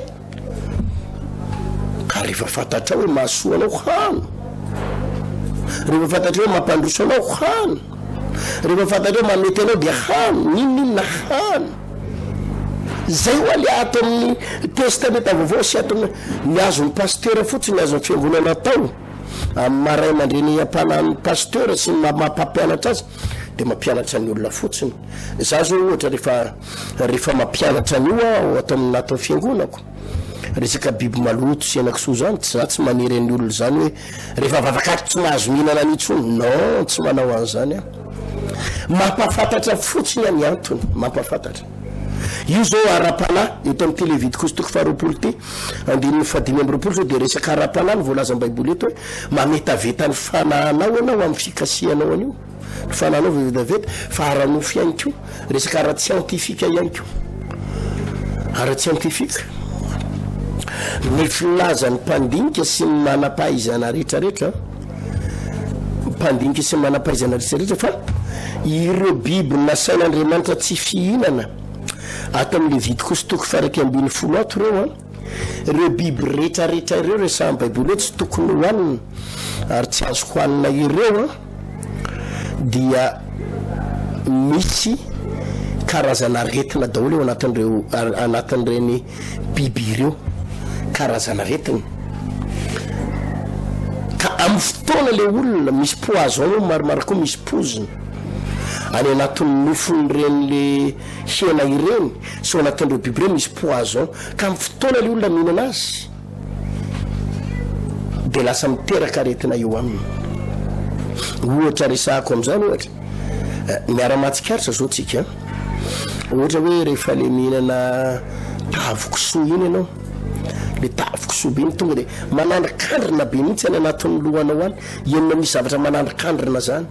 ka rehefa fantatra hoe masoa anao hano rehefa fantatra hoe mampandroso anao hano rehefa fantatra hoe mamety anao de hano ninona hano zay ho ale ato amin'ny testamenta vaovao sy ato ny azon'ny pasteur fotsiny azon'ny fiangonana tao amin'ny maray mandreny ampanan'ny pasteur sy mampampianatra azy de mampianatra ny olona fotsiny za zao ohatra rehefa mampianatra an'io aho ato amin'ny natao fiangonako resaka biby maloto sy anakisoa zany za tsy manery any olona zany hoe rehefa vavakaty tsy mahazo mihinana an'itsony non tsy manao an'izany aho mampafantatra fotsiny any antony mampafantatra io zao ara-panahy eto amin'ny télévide koa toko faharoapolo ty andininy fadimy amby roapolo zao de resaka ara-panahy ny voalaza am-baiboly eto hoe mametaveta ny fanahanao anao amin'ny fikasianao an'io ny fanahanao vevetaveta fa ara-nofo ihany ko resaka ara-tsientifika ihany ko ara-tsientifika ny filazany mpandinika sy ny manam-pahaizana rehetrarehetra mpandinika sy ny manam-pahaizana rehetrarehetra fa ireo biby nasain'Andriamanitra tsy fihinana ato amin'ny Levitikos toko faraky ambiny folo ato reo ireo biby rehetrarehetra ireo resahan'ny baiboly tsy tokony hohanina ary tsy azo hohanina ireo dia misy karazana aretina daholo eo anatin'ireny biby ireo karazana aretina ka amin'ny fotoana le olona misy poison maromaro koa misy pozina any anatin'ny nofon'ireny le hena ireny so anatin'ireo biby ireny misy poison ka amin'ny fotoana le olona mihinana azy de lasa miteraka aretina eo aminy ohatra resahako am'izany ohatra miara-matsikaritra zao tsika ohatra hoe rehefa le mihinana tavoksoa iny ianao le tavoksoa be iny tonga de manandrikandrina be mihitsy any anatin'ny lohanao any enina misy zavatra manandrikandrina zany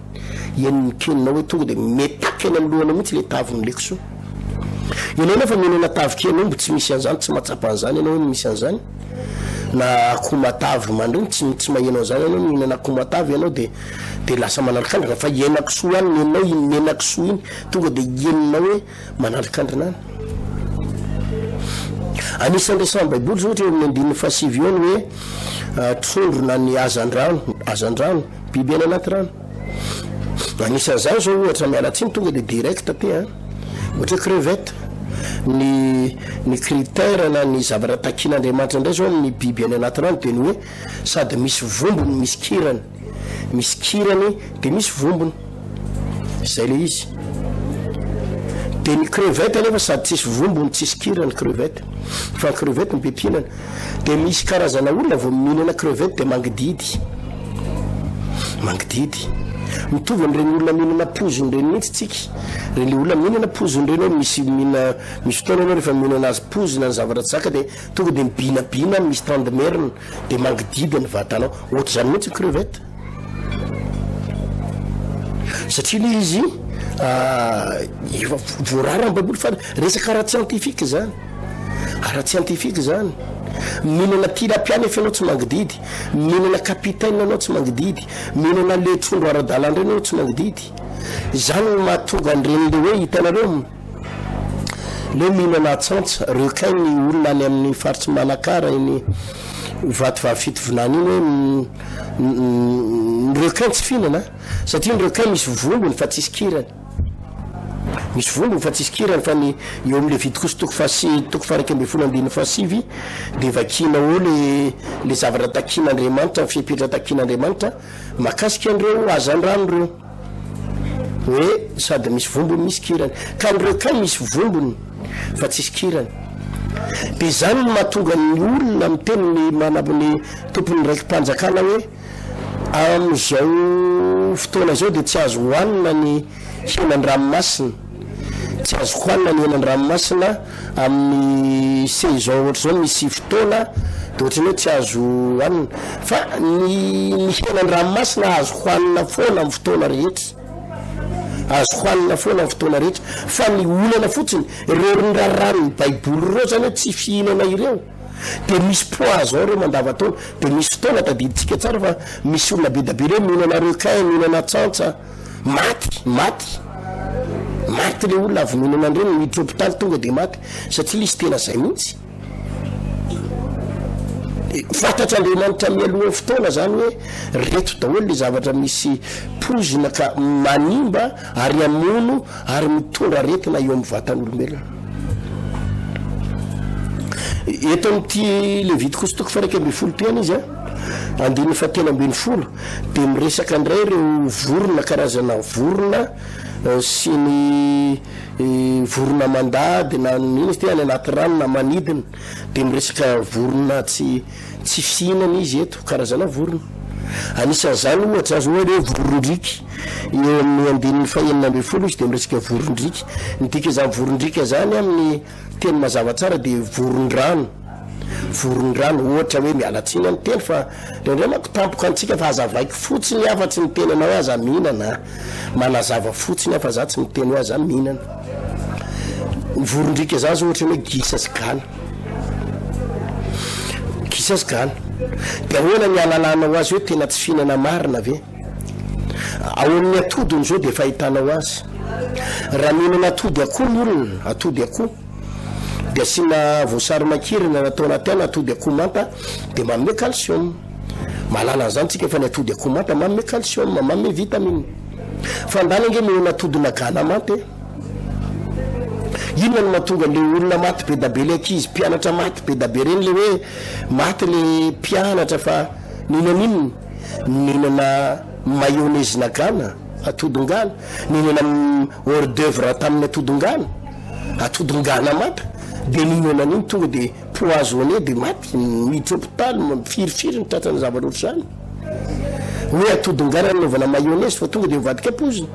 eniny keninao hoe tonga de metaky any amin'ny lohanao mihitsy le tavony le kosoa ianao nefa mihinana tavokena mbo tsy misy an'izany tsy mahatsapa an'izany ianao hoe misy an'izany na akomatavy mandreny tsy mahenao zany ianao mihinana akomatavy ianao de lasa manandrikandrina fa henakisoa any nenao iny menakisoa iny tonga de eninao hoe manandrikandrina any anisan'ny resahan'ny baiboly zao ohatra amin'ny andininy fahasivy eo ny hoe trondrona ny azandrano biby any anaty rano anisan'izany zao ohatra mialatsiny tonga de direct ty ohatra crevette ny critère na ny zavatra takian'Andriamanitra indray zao amin'ny biby any anaty rano de ny hoe sady misy vombony misy kirany de misy vombony zay le izy de ny crevette nefa sady tsisy vombony tsisy kirany crevette fa crevette ny bepinana de misy karazana olona vao mihinana crevette de mangididy mitovy amin'ireny olona mihinana poziny reny mihitsy tsika reny olona mihinana poziny reny hoe misy fotoana anao rehefa mihinana azy pozina ny zavatra tsy zaka de tonga de mibinabina misy tandemerina de mangididy ny vatanao ohatra zany mihitsy crevette satria le izy efa voarara ny baiboly fa resaka ara-tsientifika zany mihinana tilapiana efa anao tsy mangididy mihinana kapitaine anao tsy mangididy mihinana le trondro ara-dalana reny anao tsy mangididy zany mahatonga an'ireny le hoe hitanareo le mihinana atsantsa requin ny olona any amin'ny faritsy Manakara iny vatovavy-fitovinany iny hoe ny requin tsy fihinana satria ny requin misy vombony fa tsisy kirany fa ny eo amin'ny Levitikos toko faraky ambiny folo andininy fahasivy de vakinao le zavatra takian'Andriamanitra fipetra takian'Andriamanitra makasika an'ireo azandrano reo hoe sady misy vombony misy kirany ka ny requin misy vombony fa tsisy kirany de zany no mahatonga ny olona miteny ny manabony tompony raiky mpanjakana hoe am'izao fotoana zao de tsy azo hohanina ny henan-dranomasina tsy azo hohanina ny henan-dranomasina amin'ny saison ohatra zao misy fotoana de ohatrany hoe tsy azo hohanina fa ny henan-dranomasina azo hohanina foana amin'ny fotoana rehetra fa ny olana fotsiny ireo rarany baiboly reo zany hoe tsy fihinana ireo de misy poison reo mandavataona de misy fotoana tadiditsika tsara fa misy olona be dabe reo mihinana requin mihinana tsantsa maty le olona avy mihinana an'ireny miditra hôpitaly tonga de maty satria lisy tena zay mihitsy fantatr'Andriamanitra mialohan'ny fotoana zany hoe reto daholo le zavatra misy pozina ka manimba ary amono ary mitondra aretina eo amin'ny vatan'olombelona eto amin'ity Levitikos toko faraky ambiny folo ty izy andininy fahatelo ambiny folo de miresaka indray ireo vorona karazana vorona sy ny vorona mandady na ino izy ty any anaty rano na manidina de miresaka vorona tsy fihinana izy eto karazana vorona anisan'izany ohatra azo hoe hoe vorondriky eo amin'ny andininy fahenina amby folo izy de miresika vorondriky nydika izany vorondrika zany amin'ny teny mazava tsara de vorondrano ohatra hoe mialatsiny amin'ny teny fa ndrendray manko tampoka antsika fa azavaiky fotsiny afa-tsy miteny anao hoe aza mihinana manazava fotsiny afa za tsy miteny hoe aza mihinana ny vorondrika zany zao ohatra hoe gisa sy gana de ahoana ny alalanao azy hoe tena tsy fihinana marina ve ao amin'ny atodiny zao de fahitanao azy raha mihinana atody akoho ny olona atody akoho de asina voasary makirina natao anaty any atody akoho manta de manome calcium malala an'izany tsika fa ny atody akoho manta manome calcium manome vitamine fandany ange mihinana atodina gana manta inona no mahatonga le olona maty be da be le ankizy mpianatra maty be da be reny le hoe maty le mpianatra fa ninana mayonnaise na gana atodongana ninana hors d'œuvre tamin'ny atodongana mata de ninana an'iny tonga de poisonné de maty miditra hôpitaly mifirifiry ny tratrany zavatra ohatr' zany hoe atodongana naovana mayonnaise fa tonga de mivadika poziny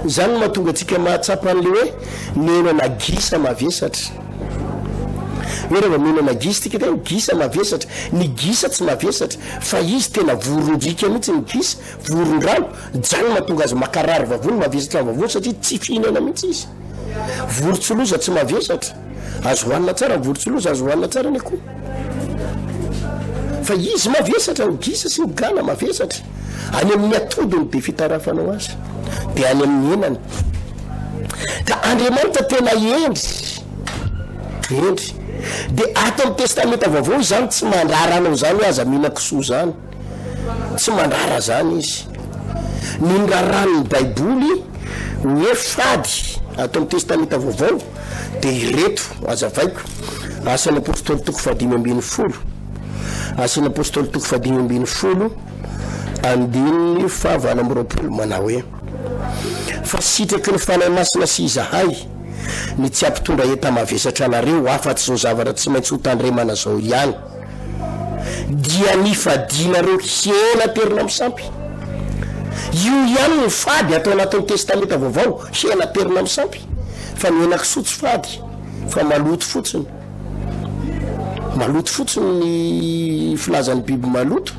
zany no mahatonga atsika mahatsapa an'le hoe mihinana gisa mavesatra hoe rehefa mihinana gisa tika tena gisa mavesatra ny gisa tsy mavesatra fa izy tena vorondrika mihitsy ny gisa vorondrano zany mahatonga azy makarary vavony mavesatra vavony satria tsy fihinana mihitsy izy vorontsoloza tsy mavesatra azo hoanina tsara vorontsoloza azo hoanina tsara ny akoho fa izy mavesatra ny gisa sy ny gana mavesatra any amin'ny atodiny de fitarafanao azy de any amin'ny henany ka Andriamanitra tena endry de ato amin'ny testamenta vaovao zany tsy mandrara anao zany hoe aza mihina kisoa zany tsy mandrara zany izy ny ndraran'ny baiboly hoe fady ato amin'ny testamenta vaovao de ireto azavaiko asan'ny apôstoly toko fadimy ambin'ny folo asan'ny apôstoly toko fadimy ambin'ny folo andininy fahavalo amby roapolo manao hoe fa sitraky ny fanahy masina sy izahay ny tsy ampitondra eta mavesatra anareo afa-tsy zao zavatra tsy maintsy ho tandremana zao ihany dia nifadinareo hena terina misampy io ihany ny fady atao anatin'ny testamenta vaovao hena terina misampy fa ny henakisoa tsy fady fa maloto fotsiny ny filazan'ny biby maloto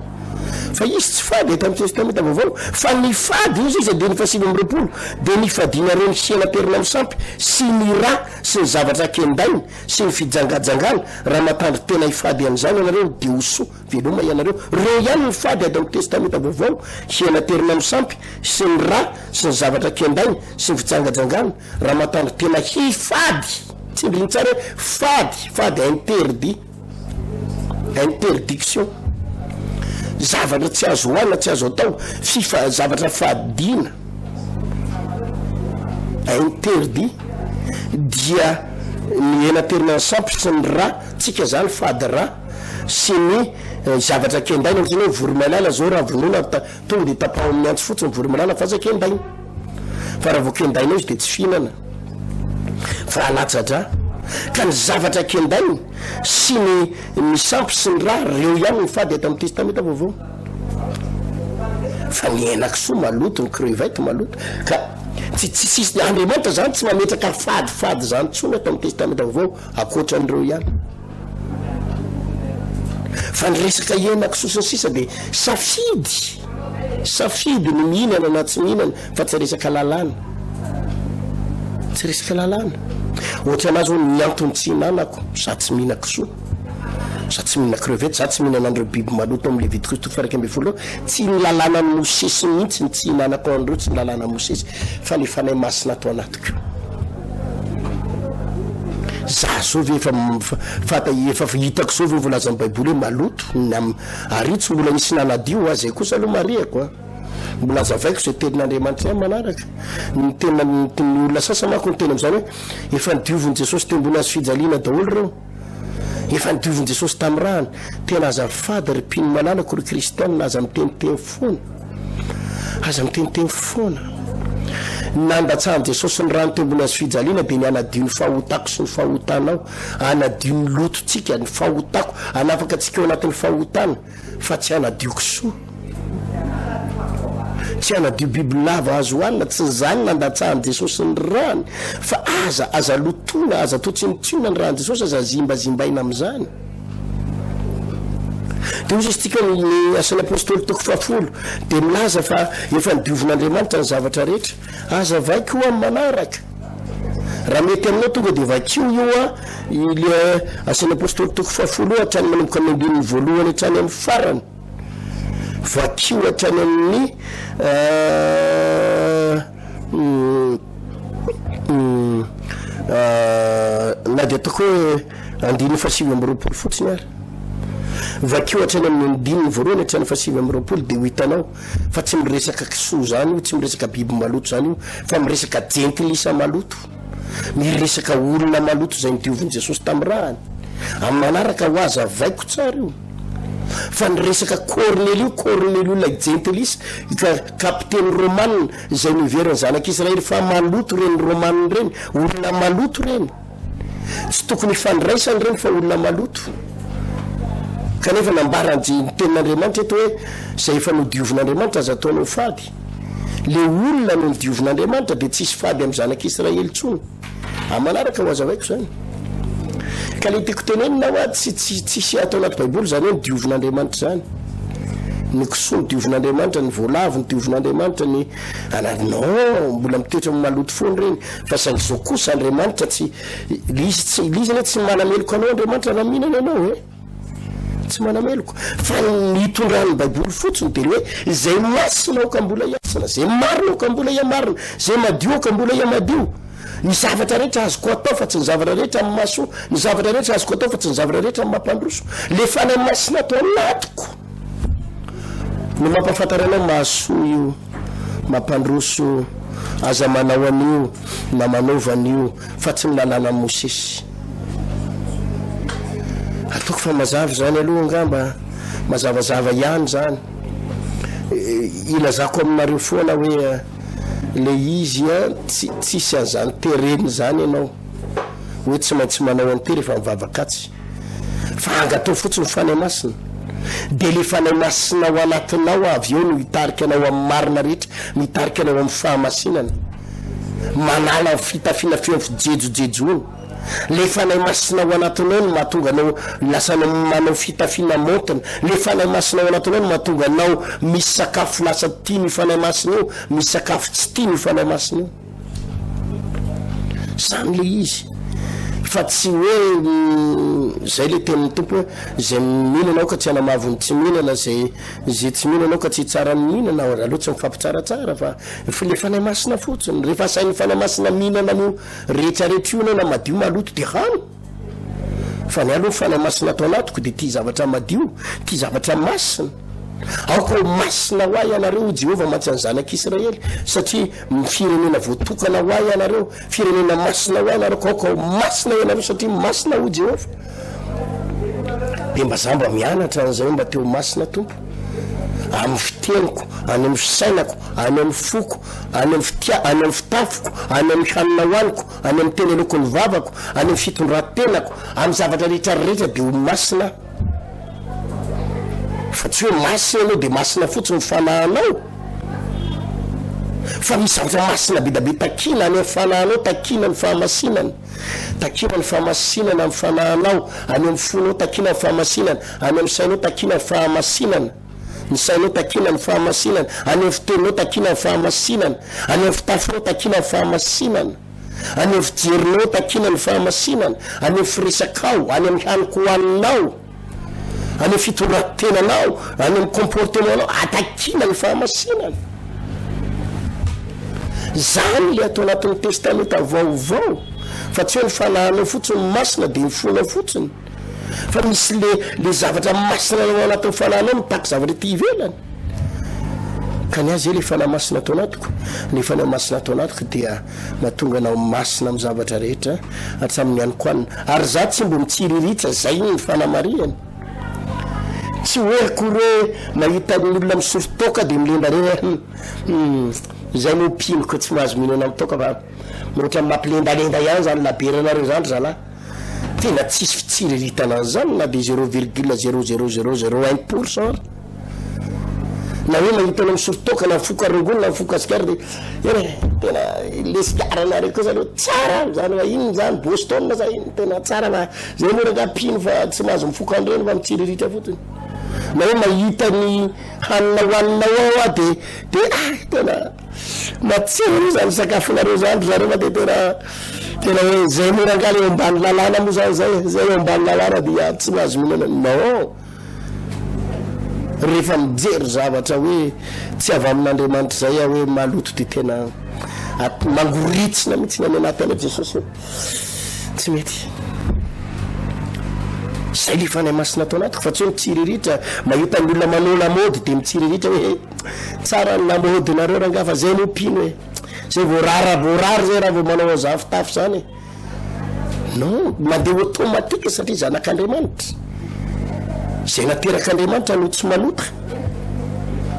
fa izy tsy fady eto amin'ny testamenta vaovao fa ny fady izy de ny fasily amby roapolo de ny fadinareo ny hena terina misampy sy ny ra sy ny zavatra kendainy sy ny fijangajangana raha matandry tena hifady an'izany ianareo de hosoa veloma ianareo reo ihany ny fady eto amin'ny testamenta vaovao hena terina misampy sy ny ra sy ny zavatra kendainy sy ny fijangajangana raha matandry tena hifady tsy indriny tsara hoe fady interdiction zavatra tsy azo hoanina tsy azo atao zavatra fadina interdit dia ny hena terina misampy sy ny ra tsika zany fady ra sy ny zavatra kendaina ohatrany hoe voromalala zao raha vonona tonga de tapao amin'ny antso fotsiny voromalala fa aza kendaina fa raha vo kendaina izy de tsy fihinana fa alatsatra ka ny zavatra kendainy sy ny misampy sy ny raha reo ihany ny fady eto amin'ny testamenta vaovao fa ny henakisoa maloto ny crevette maloto ka tsy Andriamanitra zany tsy mametraka fady zany tsony eto amin'ny testamenta vaovao akoatran'ireo ihany fa ny resaka henakisoa sy ny sisa de safidy ny mihinana na tsy mihinana fa tsy resaka lalàna ohatra anazy hoe ny antony tsy hinanako za tsy mihina kisoa za tsy mihina crevette za tsy mihinana an'ireo biby maloto amin'ny Lévitique toko faika amby folo tsy ny lalàna ny mosesy mihitsy ny tsy hinanako an'ireo tsy ny lalàna mosesy fa ny fanahy masina atao anatiko za zao ve efa hitako zao ve volazan'ny baiboly hoe maloto ary tsy mbola nisy nanadio azay kosa aloha mariako a mbola azavaiko zay tenin'Andriamanitra ihany manaraka ny tena ny olona sasa mako ny tena am'izany hoe efa nidiovon'i Jesosy tembony azy fijaliana daholo reo efa nidiovon'i Jesosy tamin'ny rahany tena azafady ry mpino malalako ry kristianina aza miteniteny foana nandatsahan jesosy ny rano tembony azy fijaliana dia ny anadio ny fahotako sy ny fahotanao anadio ny lototsika ny fahotako anafaka atsika eo anatin'ny fahotana fa tsy anadioko soa tsy anadio biby lava azo hoanina tsy zany nandatsahan jesosy ny rany fa aza lotona aza totsinitsina ny rany jesosy aza zimbazimbaina am'izany dia ozy izy tika ny asan'ny apôstôly toko 10 dia milaza fa efa nidiovin'andriamanitra ny zavatra rehetra aza vaiko io amin'ny manaraka raha mety aminao tonga dia vakio io a ile asan'ny apôstôly toko 10 hatrany manomboka amin'ny andininy voalohany hatrany amin'ny farany vakio hatrany amin'ny na dia ataoko hoe andiny 7 fotsiny ary vakio hatrany amin'ny andininy voalohany hatrany 7 dia ho hitanao fa tsy miresaka kisoa zany io tsy miresaka biby maloto zany io fa miresaka jentilisa maloto miresaka olona maloto zay nidiovin'i jesosy tamin'ny rahany amin'ny manaraka ho aza vaiko tsara io fa niresaka cornelio ilay jentilisa ka kapiteny romanina zay niveriny zanak'Israely fa maloto reny romanina reny olona maloto reny tsy tokony hifandraisany reny fa olona maloto kanefa nambarany tenin'andriamanitra eto hoe zay efa nodiovin'andriamanitra aza ataonao fady le olona no nidiovin'andriamanitra dia tsisy fady amin'ny zanak'Israely intsony amanaraka ho aza vaiko zany ka le tiako tenenina ho ady tsisy atao anaty baiboly zany hoe nidiovin'andriamanitra zany ny kisoa nidiovin'andriamanitra ny voalavo nidiovin'andriamanitra ny non mbola mitoetra amin'ny maloto foany reny fa saingy zao kosa andriamanitra tsy lizany tsy manameloko anao andriamanitra raha mihinana anao e tsy manameloko fa nitondrany baiboly fotsiny dia hoe zay masinao ka mbola iasana zay marinao ka mbola iamarina zay madio ka mbola iamadio ny zavatra rehetra azoko atao fa tsy ny zavatra rehetra amin'ny maso ny zavatra rehetra azoko atao fa tsy ny zavatra rehetra amin'ny mampandroso le fanay masina atao anatiko no mampafantaranao maso io mampandroso aza manao an'io na manaovan'io fa tsy milalana amin'ny Mosesy ataoko fa mazava zany aloha angamba mazavazava ihany zany ilazako aminareo foana hoe le izy a tsisy an'izany tereny zany ianao hoe tsy maintsy manao an'tery efa mivavakatsy fa angatao fotsiny fanay masina dia le fanay masina ao anatinao avy eo no hitarika anao amin'ny marina rehetra mitarika anao amin'ny fahamasinana manala fitafiana feo fijejojejoony le fanay masina ao anatinao no mahatonga anao lasa manao fitafiana montana le fanay masina ao anatinao no mahatonga anao misy sakafo lasa tia ny fanay masina io misy sakafo tsy tia ny fanay masina io zany le izy fa tsy hoe zay le tenin'ny tompo hoe zay mihinanao ka tsy hanamavony tsy mihinana zay tsy mihinanao ka tsy tsara mihinana aloha tsy mifampitsaratsara fa le fanay masina fotsiny rehefa sain'ny fanay masina mihinana no rehetrarehetra io anao na madio maloto dia hany fa ny aloha fanay masina atao anatiko dia tia zavatra madio tia zavatra masina aoka masina ho ahy ianareo Jehova matsy any zanak'Israely satria firenena voatokana ho ahy ianareo firenena masina ho ahy ianareo ka aoka masina ianareo satria masina ho Jehova dia mba za mba mianatra an'izay mba teo masina tompo amin'ny fiteniko any amin'ny fisainako any amin'ny foko any amin'ny fitafiko any amin'ny hanina hoaniko any amin'ny teny aloko ny vavako any amin'ny fitondran-tenako amin'ny zavatra rehetrarehetra dia ho masina fa tsy hoe masina anao dia masina fotsiny mifanahanao fa misy zavatra masina bedabe takina any amin'ny fanahanao takina ny fahamasinana takina ny fahamasinana amin'ny fanahanao any amin'ny fonao takina ny fahamasinana any amin'ny sainao takina ny fahamasinana ny sainao takina ny fahamasinana any amin'ny fiteninao takina ny fahamasinana any amin'ny fitafinao takina ny fahamasinana any amin'ny fijerinao takina ny fahamasinana any amin'ny firesakao any amin'ny haniko hohaninao any amin'ny fitondran-tenanao any amin'ny comportementanao atakina ny fahamasinana zany le atao anatin'ny testamenta vaovao fa tsy hoe ny fanahanao fotsiny masina dia ny fonao fotsiny fa misy le zavatra masina ao anatin'ny fanahanao mitaky zavatra ty ivelany ka ny azy le fanahy masina atao anatiko le fanahy masina atao anatiko dia mahatonga anao masina amin'ny zavatra rehetra hatramin'ny aniko anina ary za tsy mbo mitsiriritra zay ny fanamariany tsy hoe akory hoe mahita ny olona misofotoka dia milenda re zay no pino ko tsy mahazo minana amitoka fa miroatra mampilendalenda ihany zany laberanareo zany zala tena tsisy fitsiriritana zany na de 0,000001% na hoe mahitanao misorotokana mifokarongolo na mifokasikara de tena lesigaranareo koa zany tsara zany fa iny zany Boston za iny tena tsara fa zay moa raga pino fa tsy mahazo mifokandreny fa mitsiriritra fotony na hoe mahita ny hanina hoaninao ao de tena matsiro zany sakafonareo zany zareo fa de tena hoe zay moa raga eo ambany lalàna moa zany zay eo ambany lalàna dia tsy mahazo minana non rehefa mijery zavatra hoe tsy avy amin'Andriamanitra zay hoe maloto de tena mangoritsina mihitsy na anaty Jesosy tsy mety zay le fanay masina atao anatiko fa tsy hoe mitsiriritra mahita ny olona manao lamody de mitsiriritra hoe tsara ny lamodinareo ranga fa zay no pino hoe zay voarary zay raha vo manao azafitafy zany non mandeha automatique satria zanak'Andriamanitra zay naterak'Andriamanitra no tsy malota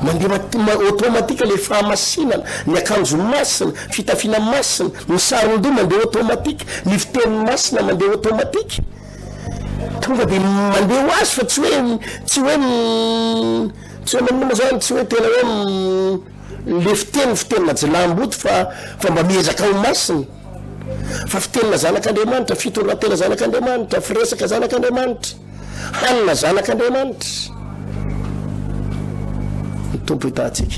mandeha automatique le fahamasinana ny akanjo masina fitafina masina ny saron-doha mandeha automatique ny fiteny masina mandeha automatique tonga de mandeha ho azy fa tsy hoe manoma zany tsy hoe tena hoe le fitenina jilamboto fa mba miezaka ho masina fa fitenina zanak'Andriamanitra fitondratena zanak'Andriamanitra firesaka zanak'Andriamanitra hanina zanak'Andriamanitra tompo hitatsika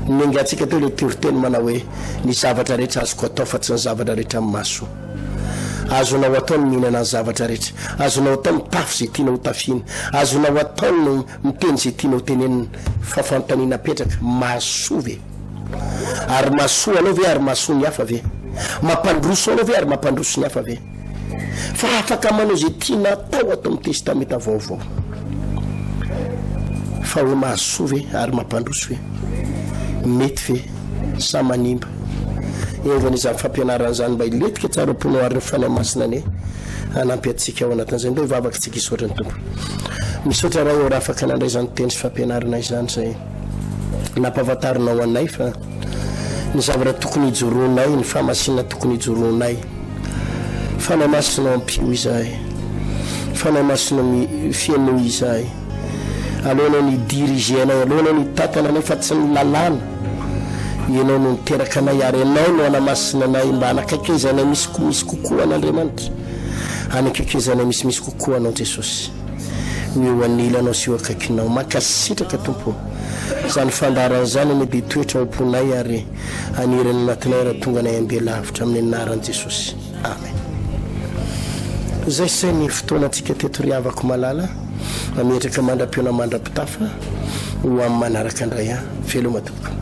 ningatsika teo le tioroteny manao hoe ny zavatra rehetra azoko atao fa tsy ny zavatra rehetra maso azonao atao ny mihinana ny zavatra rehetra azonao atao mitafy zay tianao tafina azonao atao ny miteny zay tianao tenenina fa fanontaniana petraka maso ve ary maso anao ve ary maso ny hafa ve mampandroso anao ve ary mampandroso ny hafa ve fa afaka manao zay tiana atao atao amin'ny testamenta vaovao fa hoe mahasoa ve ary mampandroso ve mety ve sa manimba evany izany fampianaran'izany mba iletika tsara mponoariny fanay masina ane anampy atsika ao anatin'izay ndo hivavaka tsika isotra ny tompo misotra raha raha afaka nandray zany teny sy fampianarana izany zay nampavatarinao anay fa ny zavatra tokony hijoronay ny fahamasinana tokony hijoronay fanay masinao ampio izahay fanay masinao fianao izahay alohanao ny dirige anay alohanao ny tatana anay fa tsy ny lalàna ianao no niteraka anay ary anao no anamasina anay mba anakakezanay misy kokoa an'Andriamanitra anakakezanay misy kokoa anao Jesosy eo anilanao sy eo akaikinao makasitraka tompo zany fandaran'izany ny de toetra amponay ary anirany anatinay raha tonga anay ambe lavitra amin'ny anaran'i Jesosy amen zay say ny fotoana antsika teto riavako malala mametraka mandram-piona mandram-pitafa ho amin'ny manaraka andray veloma tompo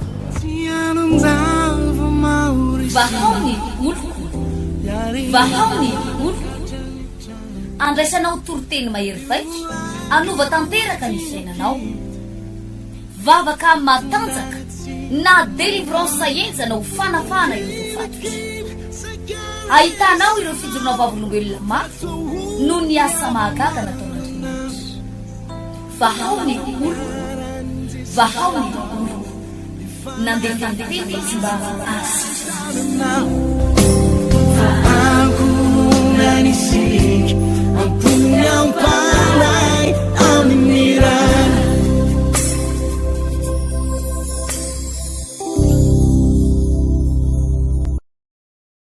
vahaony olo andraisanao toroteny mahery vaika anova tanteraka ny fiainanao vavaka matanjaka na délivrance enjana ho fanafana ireo fatotra ahitanao ireo fijorona vavolombelona mafy no ny asa mahagaga nataon'Andriamanitra vahaony olo nandeha fandetety izy mba asitra